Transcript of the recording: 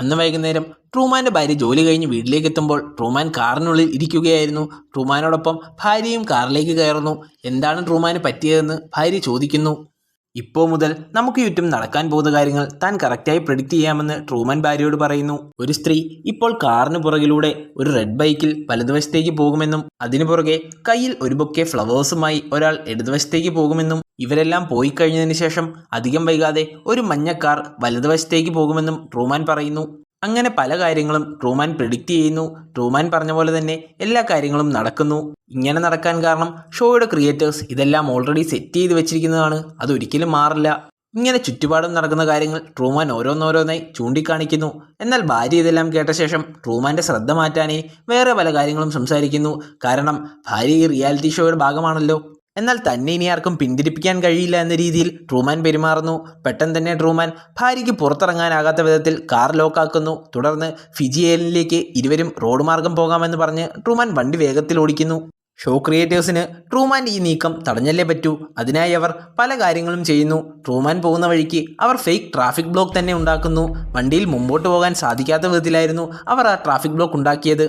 അന്ന് വൈകുന്നേരം ട്രൂമാൻ്റെ ഭാര്യ ജോലി കഴിഞ്ഞ് വീട്ടിലേക്ക് എത്തുമ്പോൾ ട്രൂമാൻ കാറിനുള്ളിൽ ഇരിക്കുകയായിരുന്നു. ട്രൂമാനോടൊപ്പം ഭാര്യയും കാറിലേക്ക് കയറുന്നു. എന്താണ് ട്രൂമാന് പറ്റിയതെന്ന് ഭാര്യ ചോദിക്കുന്നു. ഇപ്പോൾ മുതൽ നമുക്ക് ചുറ്റും നടക്കാൻ പോകുന്ന കാര്യങ്ങൾ താൻ കറക്റ്റായി പ്രെഡിക്റ്റ് ചെയ്യാമെന്ന് ട്രൂമാൻ ഭാര്യയോട് പറയുന്നു. ഒരു സ്ത്രീ ഇപ്പോൾ കാറിന് പുറകിലൂടെ ഒരു റെഡ് ബൈക്കിൽ വലതുവശത്തേക്ക് പോകുമെന്നും അതിനു പുറകെ കയ്യിൽ ഒരു ബൊക്കെ ഫ്ലവേഴ്സുമായി ഒരാൾ ഇടതുവശത്തേക്ക് പോകുമെന്നും ഇവരെല്ലാം പോയി കഴിഞ്ഞതിന് ശേഷം അധികം വൈകാതെ ഒരു മഞ്ഞ കാർ വലതുവശത്തേക്ക് പോകുമെന്നും ട്രൂമാൻ പറയുന്നു. അങ്ങനെ പല കാര്യങ്ങളും ട്രൂമാൻ പ്രെഡിക്റ്റ് ചെയ്യുന്നു. ട്രൂമാൻ പറഞ്ഞ പോലെ തന്നെ എല്ലാ കാര്യങ്ങളും നടക്കുന്നു. ഇങ്ങനെ നടക്കാൻ കാരണം ഷോയുടെ ക്രിയേറ്റേഴ്സ് ഇതെല്ലാം ഓൾറെഡി സെറ്റ് ചെയ്ത് വെച്ചിരിക്കുന്നതാണ്. അതൊരിക്കലും മാറില്ല. ഇങ്ങനെ ചുറ്റുപാടും നടക്കുന്ന കാര്യങ്ങൾ ട്രൂമാൻ ഓരോന്നോരോന്നായി ചൂണ്ടിക്കാണിക്കുന്നു. എന്നാൽ ഭാര്യ ഇതെല്ലാം കേട്ട ശേഷം ട്രൂമാൻ്റെ ശ്രദ്ധ മാറ്റാനായി വേറെ പല കാര്യങ്ങളും സംസാരിക്കുന്നു. കാരണം ഭാര്യ ഈ റിയാലിറ്റി ഷോയുടെ ഭാഗമാണല്ലോ. എന്നാൽ തന്നെ ഇനി ആർക്കും പിന്തിരിപ്പിക്കാൻ കഴിയില്ല എന്ന രീതിയിൽ ട്രൂമാൻ പെരുമാറുന്നു. പെട്ടെന്ന് തന്നെ ട്രൂമാൻ ഭാര്യയ്ക്ക് പുറത്തിറങ്ങാനാകാത്ത വിധത്തിൽ കാർ ലോക്കാക്കുന്നു. തുടർന്ന് ഫിജി ഐലൻഡിലേക്ക് ഇരുവരും റോഡ് മാർഗം പോകാമെന്ന് പറഞ്ഞ് ട്രൂമാൻ വണ്ടി വേഗത്തിൽ ഓടിക്കുന്നു. ഷോ ക്രിയേറ്റേഴ്സിന് ട്രൂമാൻ്റെ ഈ നീക്കം തടഞ്ഞല്ലേ പറ്റൂ. അതിനായി അവർ പല കാര്യങ്ങളും ചെയ്യുന്നു. ട്രൂമാൻ പോകുന്ന വഴിക്ക് അവർ ഫേക്ക് ട്രാഫിക് ബ്ലോക്ക് തന്നെ ഉണ്ടാക്കുന്നു. വണ്ടിയിൽ മുമ്പോട്ട് പോകാൻ സാധിക്കാത്ത വിധത്തിലായിരുന്നു അവർ ആ ട്രാഫിക് ബ്ലോക്ക് ഉണ്ടാക്കിയത്.